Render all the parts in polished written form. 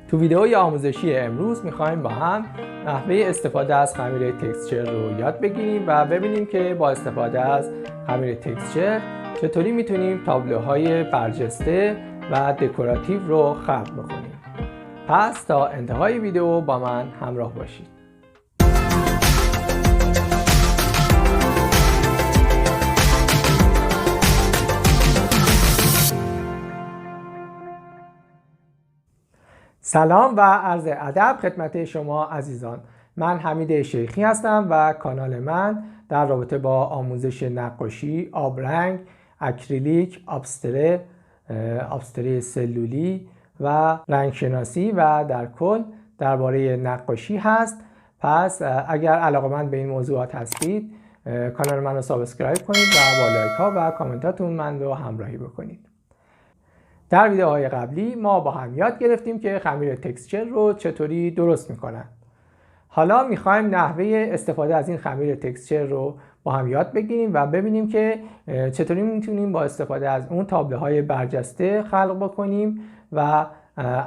تو ویدئوی آموزشی امروز میخوایم با هم نحوه استفاده از خمیر تکسچر رو یاد بگیریم و ببینیم که با استفاده از خمیر تکسچر چطوری میتونیم تابلوهای برجسته و دکوراتیو رو خلق بکنیم. پس تا انتهای ویدئو با من همراه باشید. سلام و عرض ادب خدمت شما عزیزان. من حمید شیخی هستم و کانال من در رابطه با آموزش نقاشی، آبرنگ، اکریلیک، آبستره سلولی و رنگشناسی و در کل درباره نقاشی هست. پس اگر علاقه‌مند به این موضوعات هستید کانال من رو سابسکرایب کنید و با لایک ها و کامنتاتون من رو همراهی بکنید. در ویدیوهای قبلی ما با هم یاد گرفتیم که خمیر تکسچر رو چطوری درست میکنن. حالا میخوایم نحوه استفاده از این خمیر تکسچر رو با هم یاد بگیریم و ببینیم که چطوری میتونیم با استفاده از اون تابلوهای برجسته خلق بکنیم و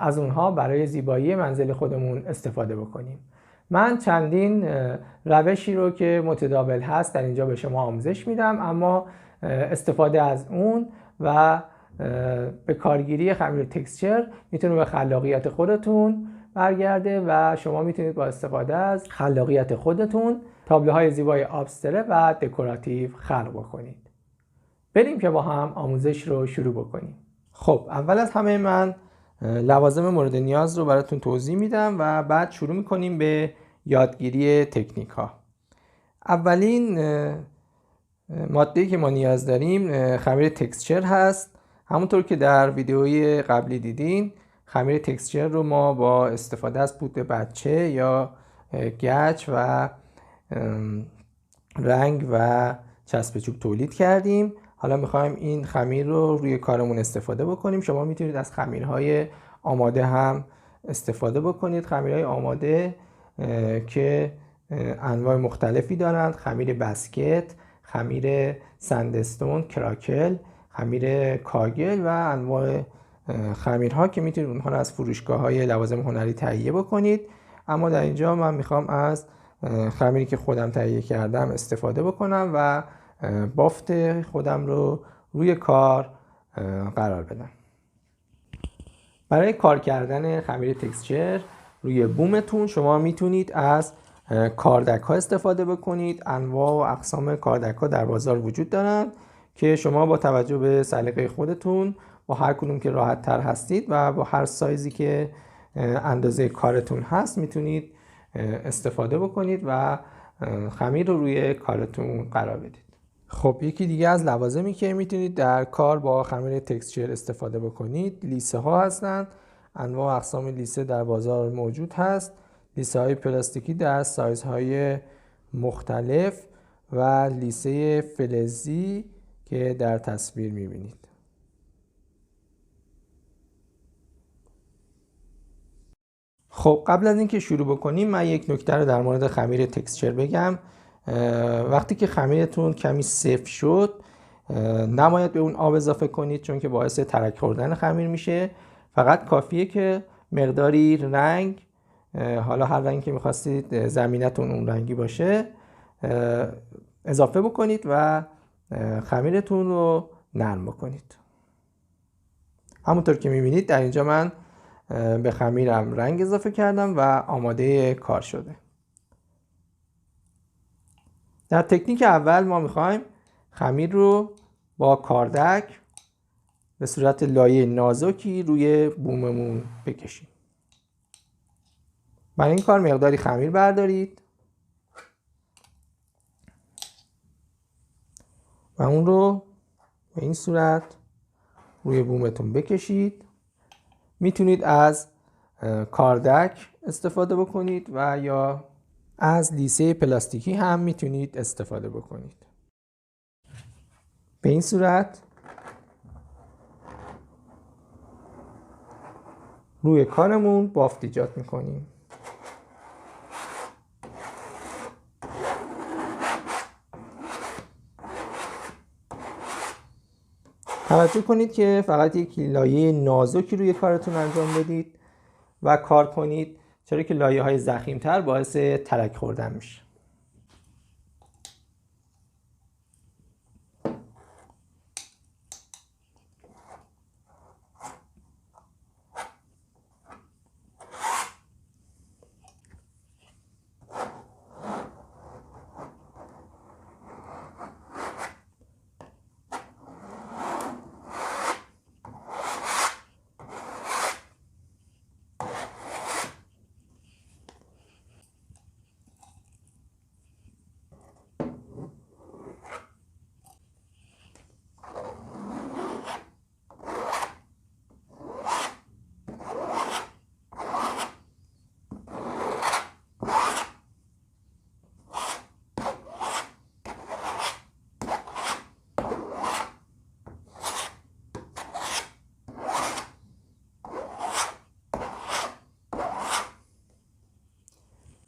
از اونها برای زیبایی منزل خودمون استفاده بکنیم. من چندین روشی رو که متداول هست در اینجا به شما آموزش میدم، اما استفاده از اون و به کارگیری خمیر تکسچر میتونه به خلاقیت خودتون برگرده و شما میتونید با استفاده از خلاقیت خودتون تابلوهای زیبای آبستره و دکوراتیو خلق بکنید. بریم که با هم آموزش رو شروع بکنیم. خب اول از همه من لوازم مورد نیاز رو براتون توضیح میدم و بعد شروع میکنیم به یادگیری تکنیک ها. اولین ماده‌ای که ما نیاز داریم خمیر تکسچر هست. همونطور که در ویدیوی قبلی دیدین خمیر تکسچر رو ما با استفاده از پودر بچه یا گچ و رنگ و چسب چوب تولید کردیم. حالا میخوایم این خمیر رو روی کارمون استفاده بکنیم. شما میتونید از خمیرهای آماده هم استفاده بکنید. خمیرهای آماده که انواع مختلفی دارند: خمیر بسکت، خمیر سندستون، کراکل، خمیر کاگل و انواع خمیرها که میتونید اونها رو از فروشگاه‌های لوازم هنری تهیه بکنید. اما در اینجا من میخوام از خمیری که خودم تهیه کردم استفاده بکنم و بافت خودم رو روی کار قرار بدم. برای کار کردن خمیر تکسچر روی بومتون شما میتونید از کاردک ها استفاده بکنید. انواع و اقسام کاردک ها در بازار وجود دارند که شما با توجه به سلیقه خودتون با هر کدوم که راحت تر هستید و با هر سایزی که اندازه کارتون هست میتونید استفاده بکنید و خمیر رو روی کارتون قرار بدید. خب یکی دیگه از لوازمی که میتونید در کار با خمیر تکسچر استفاده بکنید لیسه ها هستند. انواع و اقسام لیسه در بازار موجود هست. لیسه های پلاستیکی در سایزهای مختلف و لیسه فلزی که در تصویر میبینید. خب قبل از اینکه شروع بکنیم من یک نکته رو در مورد خمیر تکسچر بگم. وقتی که خمیرتون کمی سفت شد نباید به اون آب اضافه کنید، چون که باعث ترک خوردن خمیر میشه. فقط کافیه که مقداری رنگ، حالا هر رنگی که میخواستید زمینتون اون رنگی باشه، اضافه بکنید و خمیرتون رو نرم بکنید. همونطور که میبینید در اینجا من به خمیرم رنگ اضافه کردم و آماده کار شده. در تکنیک اول ما میخوایم خمیر رو با کاردک به صورت لایه نازکی روی بوممون بکشیم. برای این کار مقداری خمیر بردارید و اون رو به این صورت روی بومتون بکشید. میتونید از کاردک استفاده بکنید و یا از لیسه پلاستیکی هم میتونید استفاده بکنید. به این صورت روی کارمون بافت ایجاد میکنیم. توجه کنید که فقط یک لایه نازکی روی کارتون انجام بدید و کار کنید، چرا که لایه های ضخیم‌تر باعث ترک خوردن میشه.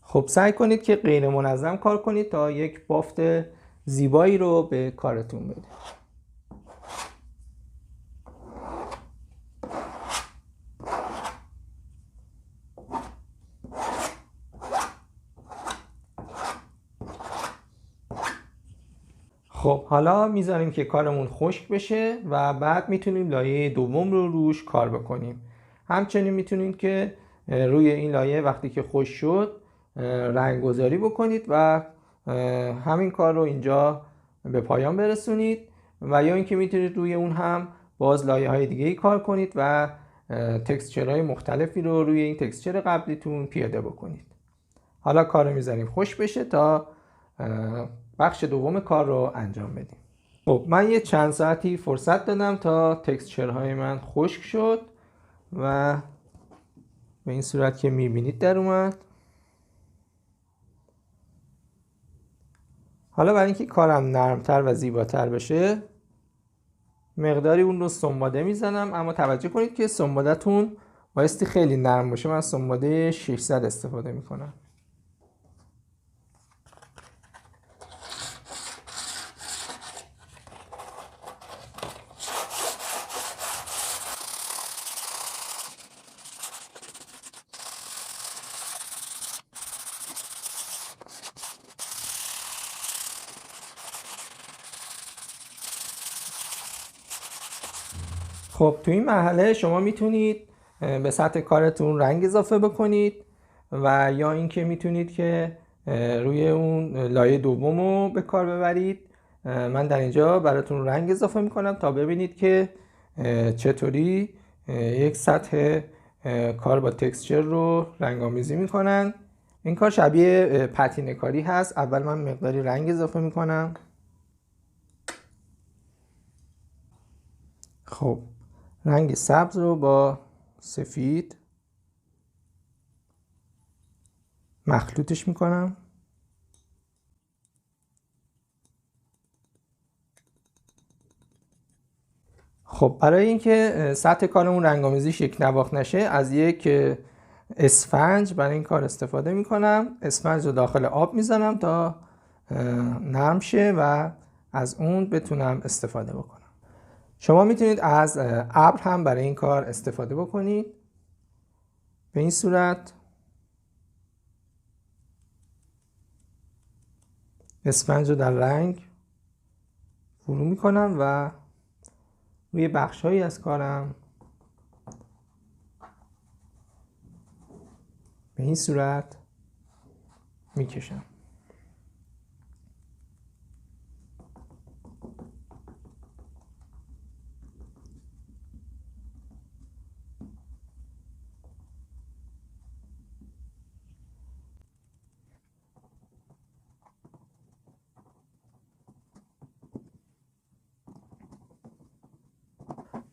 خب سعی کنید که غیر منظم کار کنید تا یک بافت زیبایی رو به کارتون بده. خب حالا میذاریم که کارمون خشک بشه و بعد میتونیم لایه دوم رو روش کار بکنیم. همچنین میتونید که روی این لایه وقتی که خشک شد رنگ گذاری بکنید و همین کار رو اینجا به پایان برسونید و یا اینکه میتونید روی اون هم باز لایه های دیگه ای کار کنید و تکسچرهای مختلفی رو روی این تکسچر قبلیتون پیاده بکنید. حالا کار رو میذاریم خشک بشه تا بخش دوم کار رو انجام بدیم. خب من یه چند ساعتی فرصت دادم تا تکسچرهای من خشک شد و به این صورت که میبینید در اومد. حالا برای اینکه کارم نرمتر و زیباتر بشه مقداری اون رو سنباده میزنم، اما توجه کنید که سنباده‌تون بایستی خیلی نرم باشه. من سنباده 600 استفاده میکنم. خب تو این مرحله شما میتونید به سطح کارتون رنگ اضافه بکنید و یا اینکه میتونید که روی اون لایه دوم رو به کار ببرید. من در اینجا براتون رنگ اضافه میکنم تا ببینید که چطوری یک سطح کار با تکسچر رو رنگ آمیزی میکنن. این کار شبیه پتینه کاری هست. اول من مقداری رنگ اضافه میکنم. خب رنگ سبز رو با سفید مخلوطش میکنم. خب برای اینکه سطح کارمون رنگ‌آمیزیش یک نواخت نشه از یک اسفنج برای این کار استفاده میکنم. اسفنج رو داخل آب میزنم تا نرم شه و از اون بتونم استفاده بکنم. شما میتونید از ابر هم برای این کار استفاده بکنید. به این صورت اسفنج رو در رنگ فرو میکنم و روی بخش‌هایی از کارم به این صورت میکشم.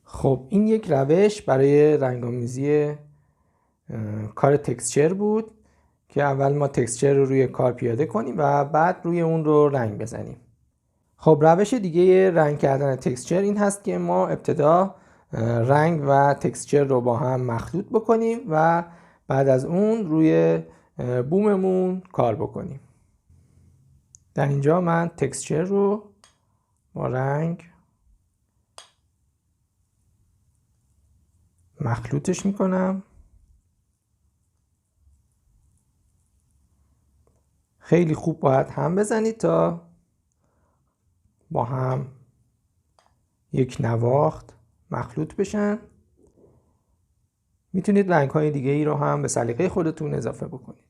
خب این یک روش برای رنگ‌آمیزی کار تکسچر بود که اول ما تکسچر رو روی کار پیاده کنیم و بعد روی اون رو رنگ بزنیم. خب روش دیگه رنگ کردن تکسچر این هست که ما ابتدا رنگ و تکسچر رو با هم مخلوط بکنیم و بعد از اون روی بوممون کار بکنیم. در اینجا من تکسچر رو با رنگ مخلوطش میکنم. خیلی خوب باید هم بزنید تا با هم یک نواخت مخلوط بشن. میتونید رنگ‌های دیگه ای رو هم به سلیقه خودتون اضافه بکنید.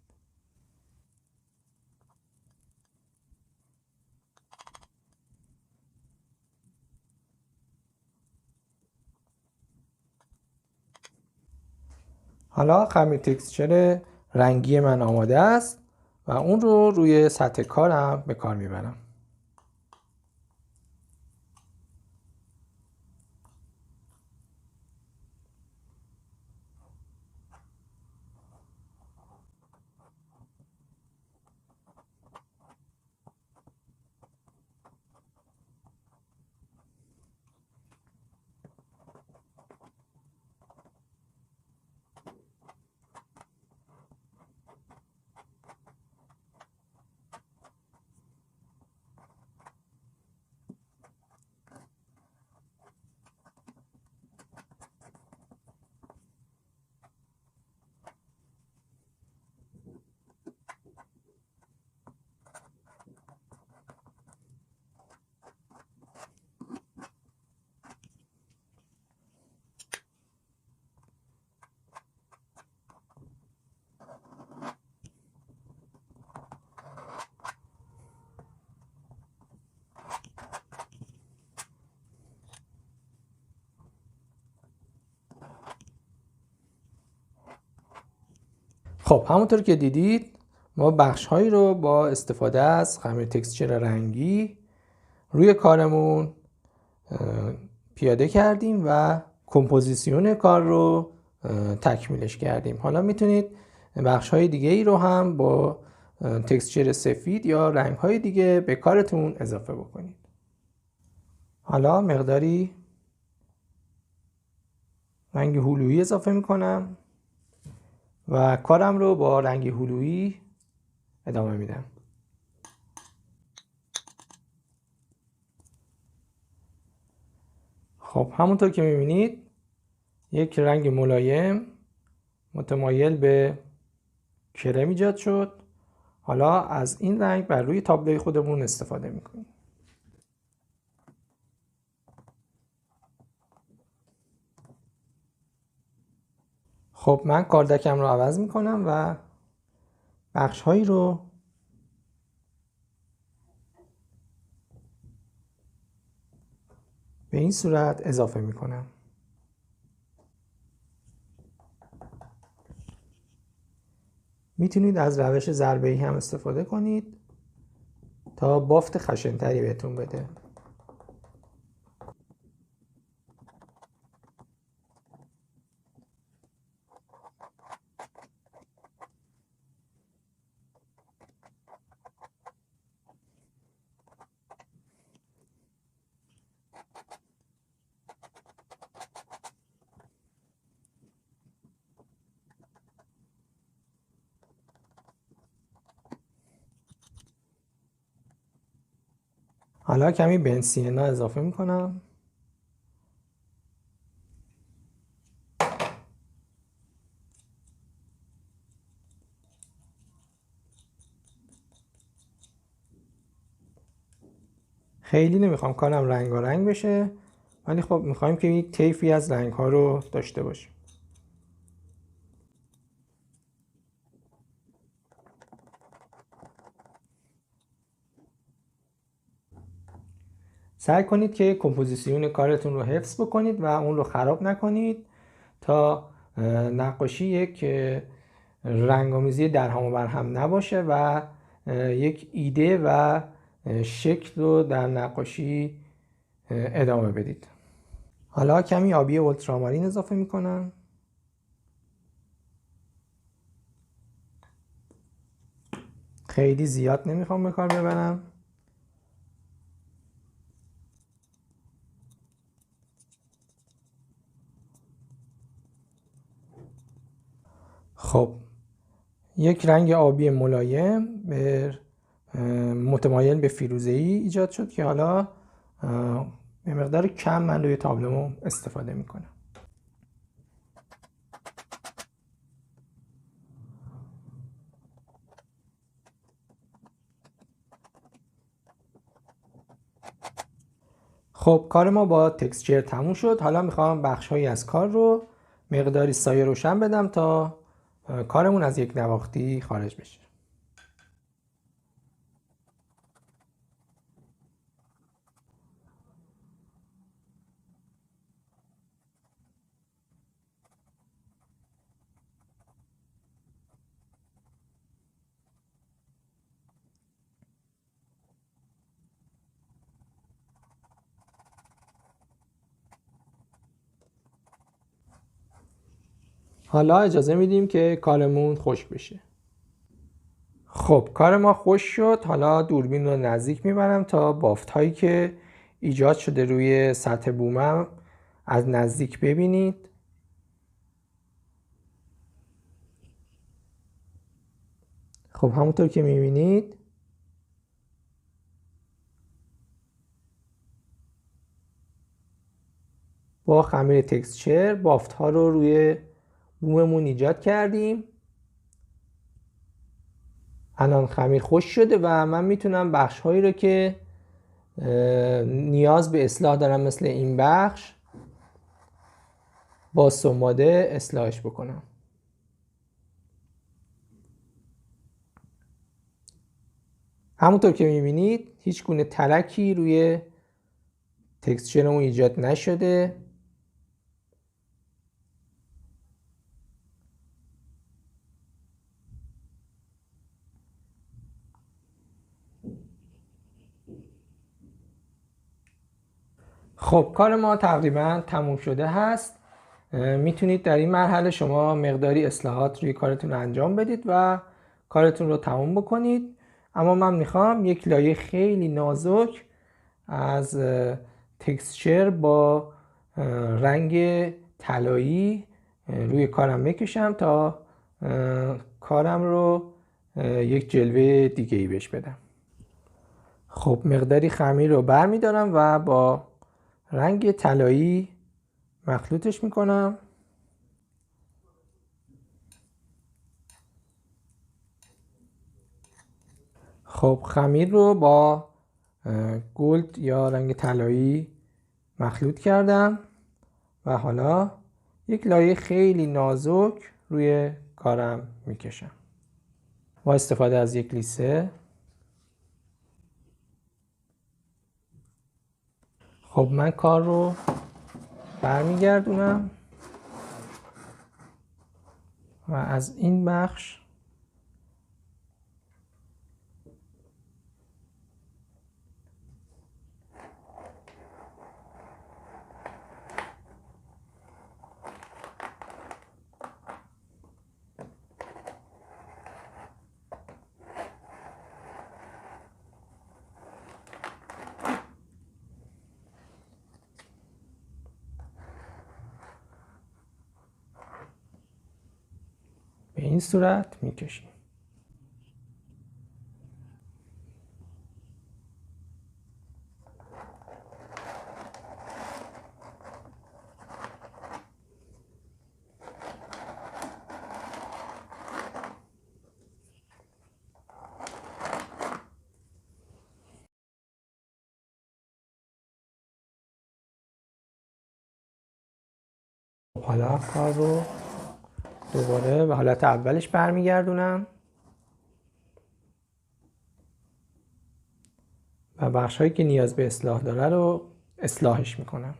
حالا خمیر تکسچر رنگی من آماده است و اون رو روی سطح کارم به کار میبرم. خب همونطور که دیدید ما بخش‌هایی رو با استفاده از خمیر تکسچر رنگی روی کارمون پیاده کردیم و کمپوزیسیون کار رو تکمیلش کردیم. حالا میتونید بخش‌های دیگه ای رو هم با تکسچر سفید یا رنگ‌های دیگه به کارتون اضافه بکنید. حالا مقداری رنگ هلویی اضافه میکنم و کارم رو با رنگ هلویی ادامه میدم. خب همونطور که میبینید یک رنگ ملایم متمایل به کرم ایجاد شد. حالا از این رنگ بر روی تابلوی خودمون استفاده میکنیم. خب من کاردکم رو عوض میکنم و بخش هایی رو به این صورت اضافه میکنم. میتونید از روش ضربه‌ای هم استفاده کنید تا بافت خشن‌تری بهتون بده. حالا کمی بنزینا اضافه میکنم. خیلی نمیخوام کارم رنگارنگ بشه، ولی خب میخوایم که یک طیفی از رنگ ها رو داشته باشیم. سعی کنید که کمپوزیسیون کارتون رو حفظ بکنید و اون رو خراب نکنید تا نقاشی یک رنگامیزی درهم و برهم نباشه و یک ایده و شکل رو در نقاشی ادامه بدید. حالا کمی آبی اولترامارین اضافه میکنم. خیلی زیاد نمیخوام به کار ببرم. خب یک رنگ آبی ملایم به متمایل به فیروزه‌ای ایجاد شد که حالا به مقدار کم من روی تابلوم استفاده میکنم. خب کار ما با تکسچر تموم شد. حالا میخوام بخش‌هایی از کار رو مقداری سایه روشن بدم تا کارمون از یک نواختی خارج بشه. حالا اجازه میدیم که کارمون خشک بشه. خب کار ما خشک شد. حالا دوربین رو نزدیک میبرم تا بافت هایی که ایجاد شده روی سطح بومم از نزدیک ببینید. خب همونطور که میبینید با خمیر تکسچر بافت ها رو روی بوممون ایجاد کردیم. الان خمیر خشک شده و من میتونم بخش هایی رو که نیاز به اصلاح دارم مثل این بخش با سماده اصلاحش بکنم. همونطور که میبینید هیچ گونه ترکی روی تکسچرمون ایجاد نشده. خب کار ما تقریبا تموم شده هست. میتونید در این مرحله شما مقداری اصلاحات روی کارتون انجام بدید و کارتون رو تموم بکنید. اما من میخوام یک لایه خیلی نازک از تکسچر با رنگ طلایی روی کارم بکشم تا کارم رو یک جلوه دیگه ای بهش بدم. خب مقداری خمیر رو برمیدارم و با رنگ طلایی مخلوطش میکنم. خب خمیر رو با گلد یا رنگ طلایی مخلوط کردم و حالا یک لایه خیلی نازک روی کارم میکشم با استفاده از یک لیسه. خب من کار رو برمیگردونم و از این بخش به این صورت میکشیم. حالا کار رو دوباره به حالت اولش برمیگردونم و بخش هایی که نیاز به اصلاح داره رو اصلاحش میکنم.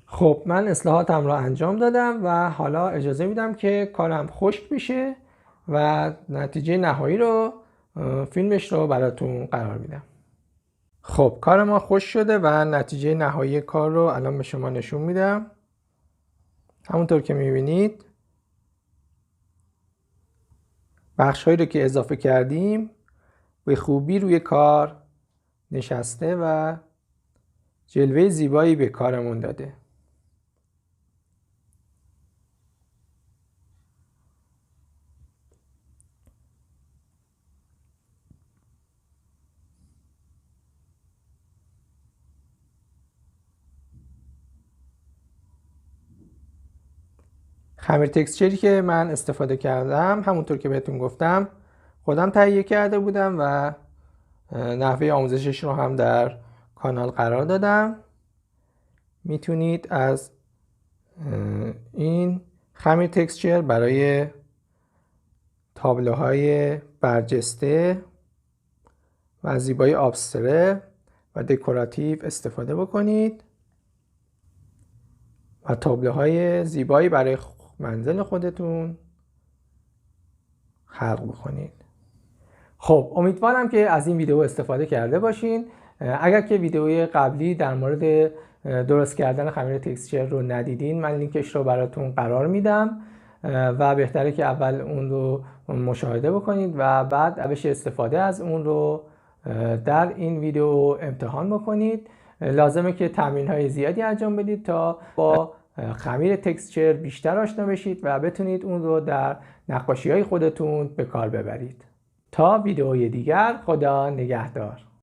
خب من اصلاحاتم رو انجام دادم و حالا اجازه میدم که کارم خشک بشه و نتیجه نهایی رو فیلمش رو براتون قرار میدم. خب کار ما خشک شده و نتیجه نهایی کار رو الان به شما نشون میدم. همونطور که میبینید بخش هایی رو که اضافه کردیم به خوبی روی کار نشسته و جلوه زیبایی به کارمون داده. خمیر تکسچری که من استفاده کردم همونطور که بهتون گفتم خودم تهیه کرده بودم و نحوه آموزشش رو هم در کانال قرار دادم. میتونید از این خمیر تکسچر برای تابلوهای برجسته و زیبایی ابستره و دکوراتیو استفاده بکنید و تابلوهای زیبایی برای منزل خودتون خلق بکنید. خب امیدوارم که از این ویدیو استفاده کرده باشین. اگر که ویدیوی قبلی در مورد درست کردن خمیر تکسچر رو ندیدین، من لینکش رو براتون قرار میدم و بهتره که اول اون رو مشاهده بکنید و بعد روش استفاده از اون رو در این ویدیو امتحان بکنید. لازمه که تمرین‌های زیادی انجام بدید تا با خمیر تکسچر بیشتر آشنا بشید و بتونید اون رو در نقاشی‌های خودتون به کار ببرید. تا ویدیوی دیگر، خدا نگهدار.